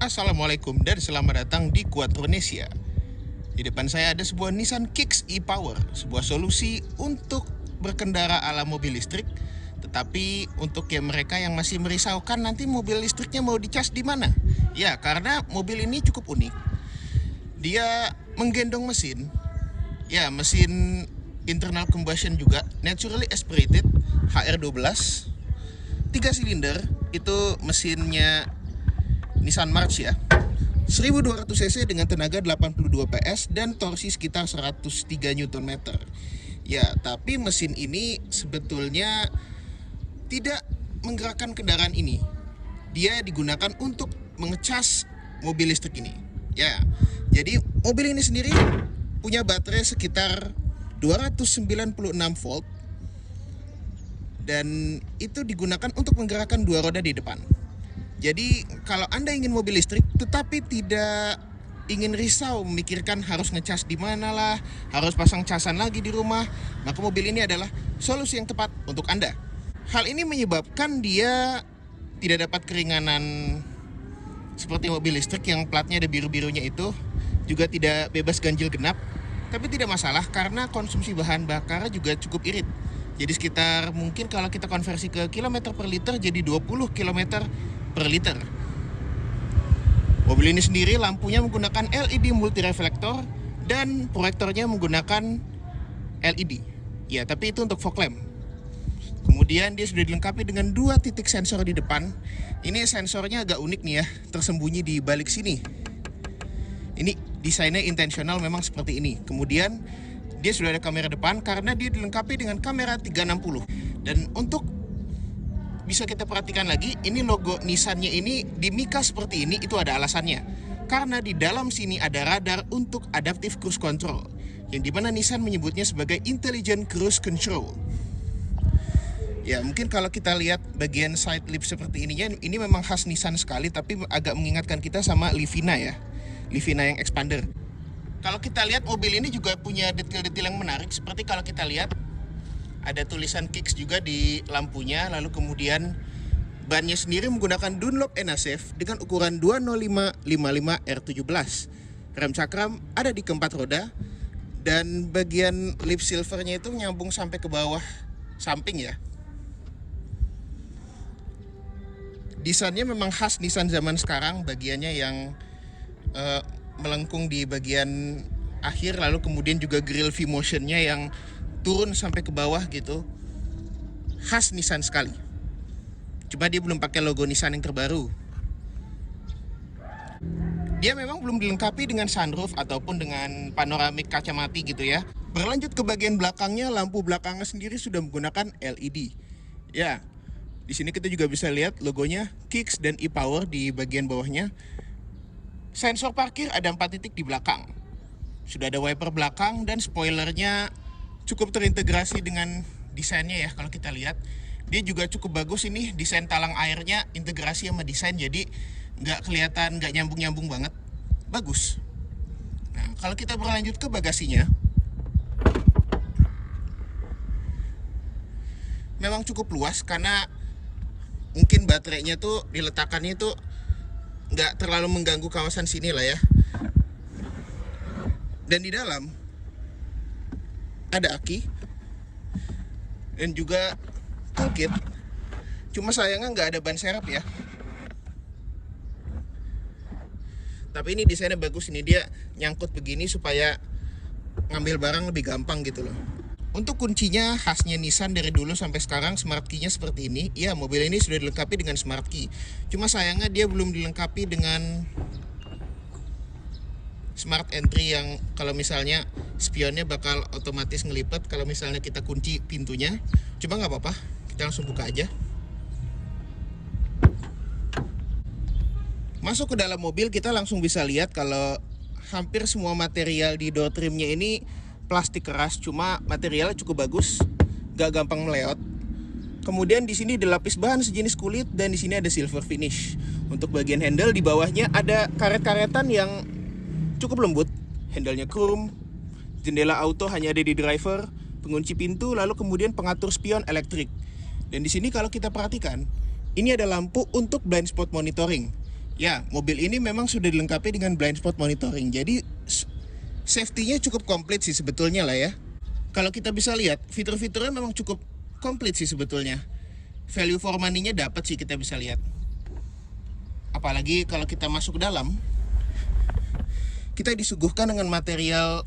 Assalamualaikum dan selamat datang di Quadronesia. Di depan saya ada sebuah Nissan Kicks e-Power, sebuah solusi untuk berkendara ala mobil listrik. Tetapi untuk mereka yang masih merisaukan nanti mobil listriknya mau dicas di mana? Ya, karena mobil ini cukup unik. Dia menggendong mesin, ya mesin internal combustion juga, naturally aspirated, HR12, 3 silinder, itu mesinnya Nissan March ya, 1200 cc dengan tenaga 82 PS dan torsi sekitar 103 Nm. Ya, tapi mesin ini sebetulnya tidak menggerakkan kendaraan ini. Dia digunakan untuk mengecas mobil listrik ini. Ya, jadi mobil ini sendiri punya baterai sekitar 296 volt dan itu digunakan untuk menggerakkan dua roda di depan. Jadi kalau Anda ingin mobil listrik tetapi tidak ingin risau memikirkan harus ngecas di mana lah, harus pasang casan lagi di rumah, maka mobil ini adalah solusi yang tepat untuk Anda. Hal ini menyebabkan dia tidak dapat keringanan seperti mobil listrik yang platnya ada biru-birunya itu, juga tidak bebas ganjil genap, tapi tidak masalah karena konsumsi bahan bakar juga cukup irit. Jadi sekitar mungkin kalau kita konversi ke kilometer per liter jadi 20 km per liter. Mobil ini sendiri lampunya menggunakan LED multireflektor dan proyektornya menggunakan LED. Ya, tapi itu untuk fog lamp. Kemudian dia sudah dilengkapi dengan 2 titik sensor di depan. Ini sensornya agak unik nih ya, tersembunyi di balik sini. Ini desainnya intensional memang seperti ini. Kemudian dia sudah ada kamera depan karena dia dilengkapi dengan kamera 360. Dan untuk bisa kita perhatikan lagi, ini logo Nissan-nya ini di Mika seperti ini, itu ada alasannya. Karena di dalam sini ada radar untuk adaptive cruise control, yang dimana Nissan menyebutnya sebagai intelligent cruise control. Ya, mungkin kalau kita lihat bagian side lip seperti ininya, ini memang khas Nissan sekali, tapi agak mengingatkan kita sama Livina ya, Livina yang expander. Kalau kita lihat mobil ini juga punya detail-detail yang menarik, seperti kalau kita lihat ada tulisan Kicks juga di lampunya, lalu kemudian bannya sendiri menggunakan Dunlop Enasafe dengan ukuran 205/55 R17. Rem cakram ada di keempat roda dan bagian lip silvernya itu nyambung sampai ke bawah samping ya. Desainnya memang khas Nissan zaman sekarang, bagiannya yang melengkung di bagian akhir, lalu kemudian juga grill V-motionnya yang turun sampai ke bawah gitu, khas Nissan sekali. Cuma dia belum pakai logo Nissan yang terbaru. Dia memang belum dilengkapi dengan sunroof ataupun dengan panoramik kaca mati gitu ya. Berlanjut ke bagian belakangnya, lampu belakangnya sendiri sudah menggunakan LED. Ya, di sini kita juga bisa lihat logonya Kicks dan e-Power di bagian bawahnya. Sensor parkir ada 4 titik di belakang. Sudah ada wiper belakang dan spoilernya cukup terintegrasi dengan desainnya ya. Kalau kita lihat dia juga cukup bagus ini, desain talang airnya integrasi sama desain, jadi nggak kelihatan nggak nyambung banget, bagus. Nah, kalau kita berlanjut ke bagasinya, memang cukup luas karena mungkin baterainya tuh diletakannya tuh nggak terlalu mengganggu kawasan sini lah ya. Dan di dalam ada aki dan juga toolkit. Cuma sayangnya nggak ada ban serep ya. Tapi ini desainnya bagus, ini dia nyangkut begini supaya ngambil barang lebih gampang gitu loh. Untuk kuncinya khasnya Nissan dari dulu sampai sekarang, smart key-nya seperti ini. Ya, mobil ini sudah dilengkapi dengan smart key. Cuma sayangnya dia belum dilengkapi dengan smart entry yang kalau misalnya spionnya bakal otomatis ngelipat kalau misalnya kita kunci pintunya. Coba nggak apa-apa, kita langsung buka aja. Masuk ke dalam mobil, kita langsung bisa lihat kalau hampir semua material di door trimnya ini plastik keras, cuma materialnya cukup bagus, gak gampang meleot. Kemudian di sini dilapis bahan sejenis kulit dan di sini ada silver finish. Untuk bagian handle di bawahnya ada karet-karetan yang cukup lembut, handle-nya chrome, jendela auto hanya ada di driver, pengunci pintu, lalu kemudian pengatur spion elektrik. Dan di sini kalau kita perhatikan, ini ada lampu untuk blind spot monitoring. Ya, mobil ini memang sudah dilengkapi dengan blind spot monitoring. Jadi safety-nya cukup komplit sih sebetulnya lah ya. Kalau kita bisa lihat, fitur-fiturnya memang cukup komplit sih sebetulnya. Value for money-nya dapat sih, kita bisa lihat. Apalagi kalau kita masuk ke dalam, kita disuguhkan dengan material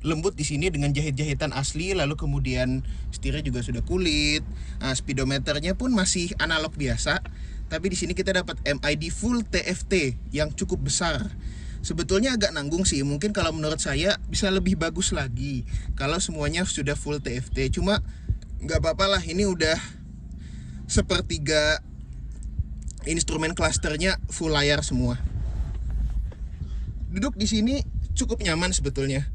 lembut di sini dengan jahit-jahitan asli, lalu kemudian setirnya juga sudah kulit. Nah, speedometernya pun masih analog biasa. Tapi di sini kita dapat MID full TFT yang cukup besar. Sebetulnya agak nanggung sih. Mungkin kalau menurut saya bisa lebih bagus lagi kalau semuanya sudah full TFT. Cuma nggak apa-apa lah. Ini udah sepertiga instrumen clusternya full layar semua. Duduk di sini cukup nyaman sebetulnya.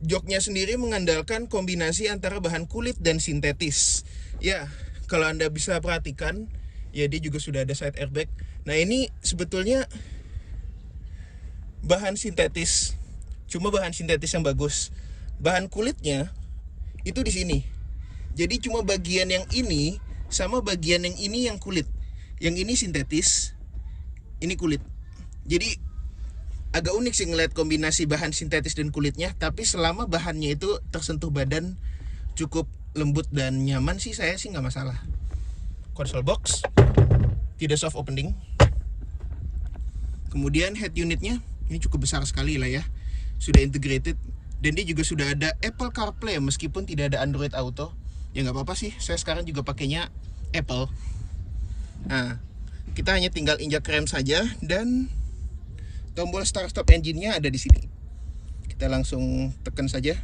Joknya sendiri mengandalkan kombinasi antara bahan kulit dan sintetis. Ya, kalau Anda bisa perhatikan, ya dia juga sudah ada side airbag. Nah ini sebetulnya bahan sintetis, cuma bahan sintetis yang bagus. Bahan kulitnya itu di sini. Jadi cuma bagian yang ini sama bagian yang ini yang kulit. Yang ini sintetis, ini kulit. Jadi agak unik sih ngeliat kombinasi bahan sintetis dan kulitnya. Tapi selama bahannya itu tersentuh badan cukup lembut dan nyaman sih, saya sih nggak masalah. Console box tidak soft opening. Kemudian head unitnya ini cukup besar sekali lah ya, sudah integrated, dan dia juga sudah ada Apple CarPlay meskipun tidak ada Android Auto. Ya nggak apa-apa sih, saya sekarang juga pakainya Apple. Nah, kita hanya tinggal injak rem saja dan tombol start stop engine-nya ada di sini. Kita langsung tekan saja.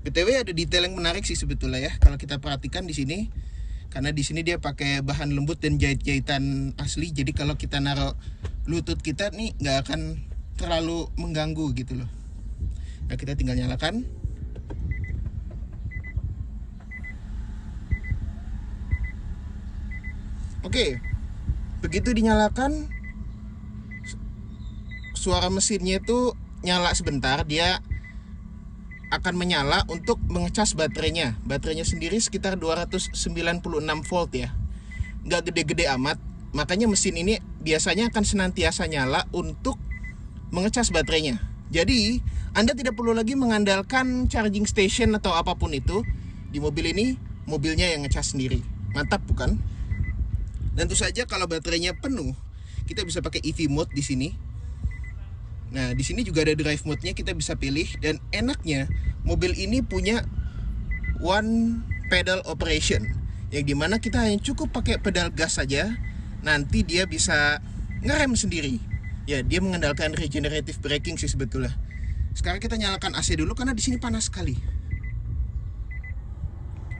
BTW ada detail yang menarik sih sebetulnya ya kalau kita perhatikan di sini. Karena di sini dia pakai bahan lembut dan jahit-jahitan asli. Jadi kalau kita naruh lutut kita nih nggak akan terlalu mengganggu gitu loh. Nah, kita tinggal nyalakan. Oke, begitu dinyalakan, suara mesinnya itu nyala sebentar. Dia akan menyala untuk mengecas baterainya. Baterainya sendiri sekitar 296 volt ya. Nggak gede-gede amat. Makanya mesin ini biasanya akan senantiasa nyala untuk mengecas baterainya. Jadi, Anda tidak perlu lagi mengandalkan charging station atau apapun itu. Di mobil ini, mobilnya yang ngecas sendiri. Mantap bukan? Dan tentu saja kalau baterainya penuh, kita bisa pakai EV mode di sini. Nah, di sini juga ada drive mode-nya, kita bisa pilih. Dan enaknya, mobil ini punya one pedal operation, yang dimana kita hanya cukup pakai pedal gas saja, nanti dia bisa ngerem sendiri. Ya, dia mengandalkan regenerative braking sih sebetulnya. Sekarang kita nyalakan AC dulu karena di sini panas sekali.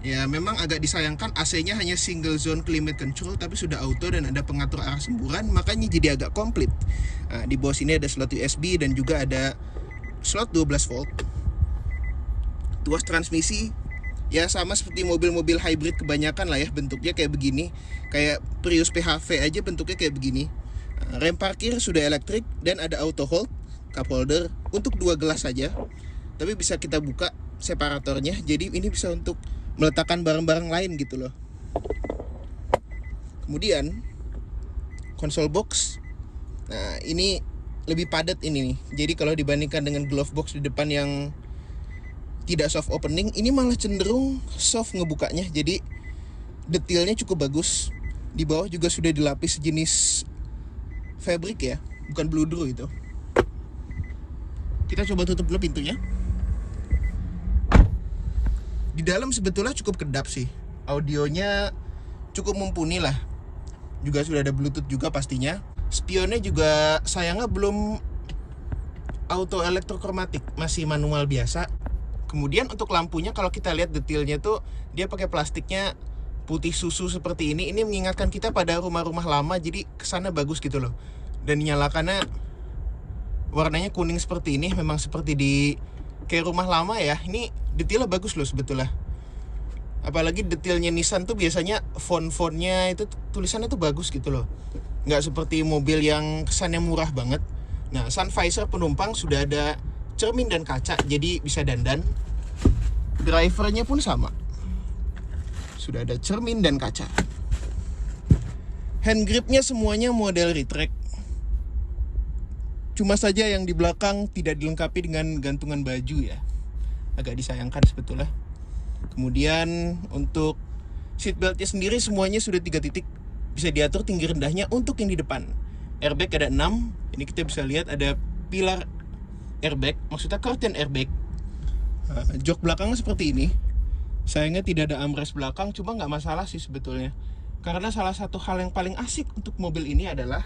Ya, memang agak disayangkan AC-nya hanya single zone climate control, tapi sudah auto dan ada pengatur arah semburan, makanya jadi agak komplit. Nah, di bawah sini ada slot USB dan juga ada slot 12 volt. Tuas transmisi ya sama seperti mobil-mobil hybrid kebanyakan lah ya, bentuknya kayak begini. Kayak Prius PHV aja bentuknya kayak begini. Nah, rem parkir sudah elektrik dan ada auto hold, cup holder untuk 2 gelas saja. Tapi bisa kita buka separatornya, jadi ini bisa untuk meletakkan barang-barang lain gitu loh. Kemudian console box. Nah, ini lebih padat ini nih. Jadi kalau dibandingkan dengan glove box di depan yang tidak soft opening, ini malah cenderung soft ngebukanya. Jadi detailnya cukup bagus. Di bawah juga sudah dilapis jenis fabric ya, bukan bludru itu. Kita coba tutup dulu pintunya. Di dalam sebetulnya cukup kedap sih. Audionya cukup mumpuni lah. Juga sudah ada Bluetooth juga pastinya. Spionnya juga sayangnya belum auto elektrokromatik, masih manual biasa. Kemudian untuk lampunya kalau kita lihat detailnya tuh dia pakai plastiknya putih susu seperti ini. Ini mengingatkan kita pada rumah-rumah lama, jadi kesannya bagus gitu loh. Dan dinyalakannya warnanya kuning seperti ini, memang seperti di kayak rumah lama ya. Ini detailnya bagus loh sebetulnya. Apalagi detailnya Nissan tuh biasanya font-fontnya itu tulisannya tuh bagus gitu loh. Nggak seperti mobil yang kesannya murah banget. Nah, sun visor penumpang sudah ada cermin dan kaca, jadi bisa dandan. Drivernya pun sama, sudah ada cermin dan kaca. Hand gripnya semuanya model retract. Cuma saja yang di belakang tidak dilengkapi dengan gantungan baju ya. Agak disayangkan sebetulnya. Kemudian untuk seatbeltnya sendiri semuanya sudah 3 titik. Bisa diatur tinggi rendahnya untuk yang di depan. Airbag ada 6. Ini kita bisa lihat ada pilar airbag, maksudnya curtain airbag. Jok belakangnya seperti ini. Sayangnya tidak ada armrest belakang, cuma nggak masalah sih sebetulnya. Karena salah satu hal yang paling asik untuk mobil ini adalah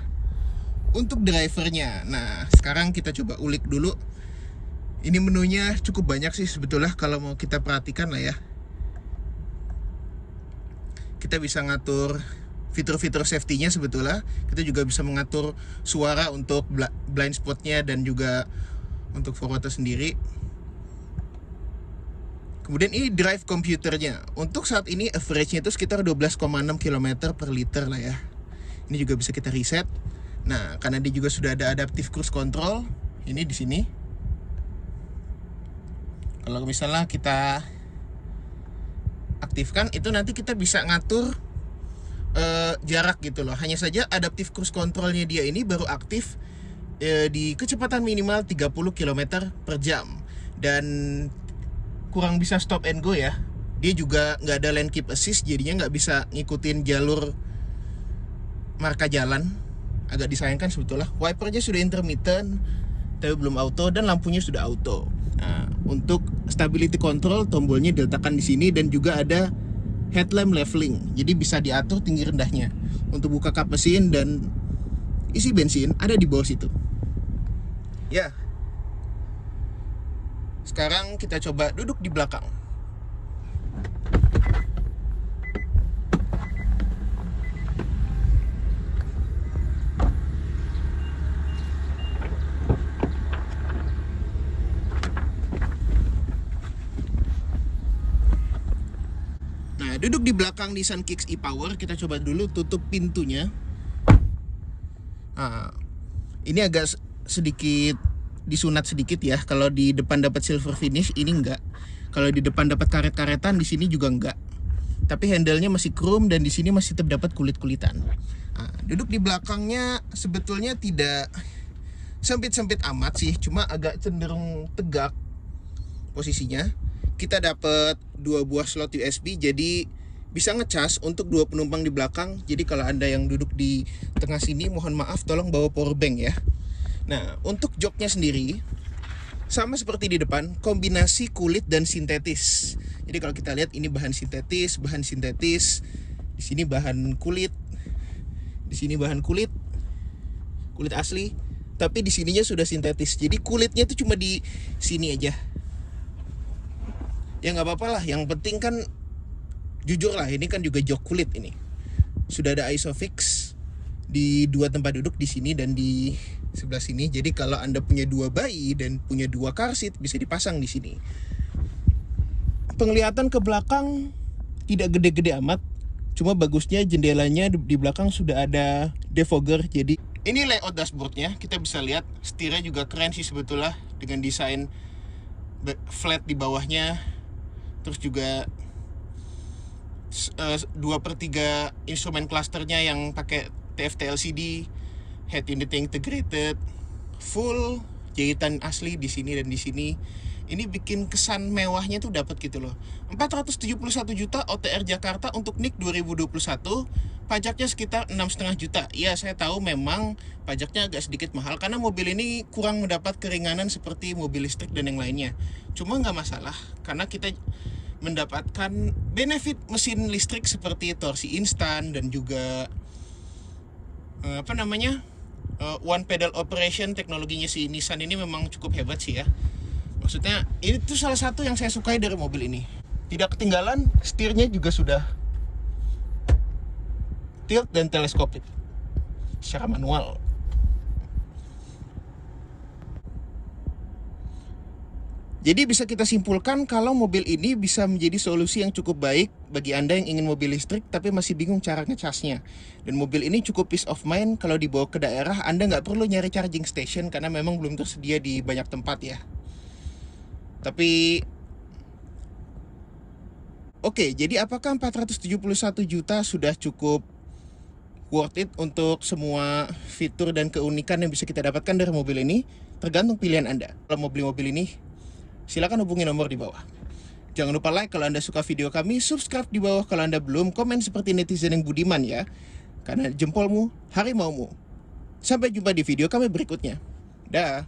untuk drivernya. Nah, sekarang kita coba ulik dulu. Ini menunya cukup banyak sih sebetulnya kalau mau kita perhatikan lah ya. Kita bisa ngatur fitur-fitur safety-nya sebetulnya. Kita juga bisa mengatur suara untuk blind spot-nya dan juga untuk forwarder sendiri. Kemudian ini drive computernya. Untuk saat ini average-nya itu sekitar 12,6 km per liter lah ya. Ini juga bisa kita reset. Nah, karena dia juga sudah ada adaptive cruise control, ini di sini. Kalau misalnya kita aktifkan, itu nanti kita bisa ngatur jarak gitu loh. Hanya saja adaptive cruise controlnya dia ini baru aktif di kecepatan minimal 30 km per jam. Dan kurang bisa stop and go ya. Dia juga nggak ada lane keep assist, jadinya nggak bisa ngikutin jalur marka jalan. Agak disayangkan sebetulnya. Wipernya sudah intermittent tapi belum auto, dan lampunya sudah auto. Nah, untuk stability control tombolnya diletakkan di sini, dan juga ada headlamp leveling, jadi bisa diatur tinggi rendahnya. Untuk buka kap mesin dan isi bensin ada di bawah situ ya. Sekarang kita coba duduk di belakang. Nah, duduk di belakang Nissan Kicks e-Power, kita coba dulu tutup pintunya. Nah, ini agak sedikit disunat sedikit ya. Kalau di depan dapat silver finish, ini enggak. Kalau di depan dapat karet-karetan, di sini juga enggak. Tapi handle-nya masih chrome, dan di sini masih terdapat kulit-kulitan. Nah, duduk di belakangnya sebetulnya tidak sempit-sempit amat sih, cuma agak cenderung tegak posisinya. Kita dapat 2 buah slot USB, jadi bisa ngecas untuk 2 penumpang di belakang. Jadi kalau Anda yang duduk di tengah sini, mohon maaf tolong bawa power bank ya. Nah, untuk joknya sendiri sama seperti di depan, kombinasi kulit dan sintetis. Jadi kalau kita lihat ini bahan sintetis, di sini bahan kulit, di sini bahan kulit asli, tapi di sininya sudah sintetis. Jadi kulitnya itu cuma di sini aja. Ya nggak apa-apa lah, yang penting kan jujur lah, ini kan juga jok kulit ini. Sudah ada ISOFIX di 2 tempat duduk, di sini dan di sebelah sini. Jadi kalau Anda punya 2 bayi dan punya 2 car seat, bisa dipasang di sini. Penglihatan ke belakang tidak gede-gede amat. Cuma bagusnya jendelanya di belakang sudah ada defogger. Jadi ini layout dashboardnya, kita bisa lihat setirnya juga keren sih sebetulnya, dengan desain flat di bawahnya. Terus juga 2/3 instrumen clusternya yang pakai TFT LCD, head unit integrated, full jahitan asli di sini dan di sini. Ini bikin kesan mewahnya tuh dapat gitu loh. 471 juta OTR Jakarta untuk NIK 2021, pajaknya sekitar 6,5 juta. Iya, saya tahu memang pajaknya agak sedikit mahal karena mobil ini kurang mendapat keringanan seperti mobil listrik dan yang lainnya. Cuma nggak masalah karena kita mendapatkan benefit mesin listrik seperti torsi instan dan juga one pedal operation. Teknologinya si Nissan ini memang cukup hebat sih ya. Maksudnya itu salah satu yang saya sukai dari mobil ini. Tidak ketinggalan, setirnya juga sudah tilt dan teleskopik secara manual. Jadi bisa kita simpulkan kalau mobil ini bisa menjadi solusi yang cukup baik bagi Anda yang ingin mobil listrik tapi masih bingung cara ngecasnya. Dan mobil ini cukup peace of mind kalau dibawa ke daerah. Anda nggak perlu nyari charging station karena memang belum tersedia di banyak tempat ya. Tapi oke, jadi apakah 471 juta sudah cukup worth it untuk semua fitur dan keunikan yang bisa kita dapatkan dari mobil ini, tergantung pilihan Anda. Kalau mau beli mobil ini, silakan hubungi nomor di bawah. Jangan lupa like kalau Anda suka video kami, subscribe di bawah kalau Anda belum, komen seperti netizen yang budiman ya. Karena jempolmu, harimaumu. Sampai jumpa di video kami berikutnya. Dah.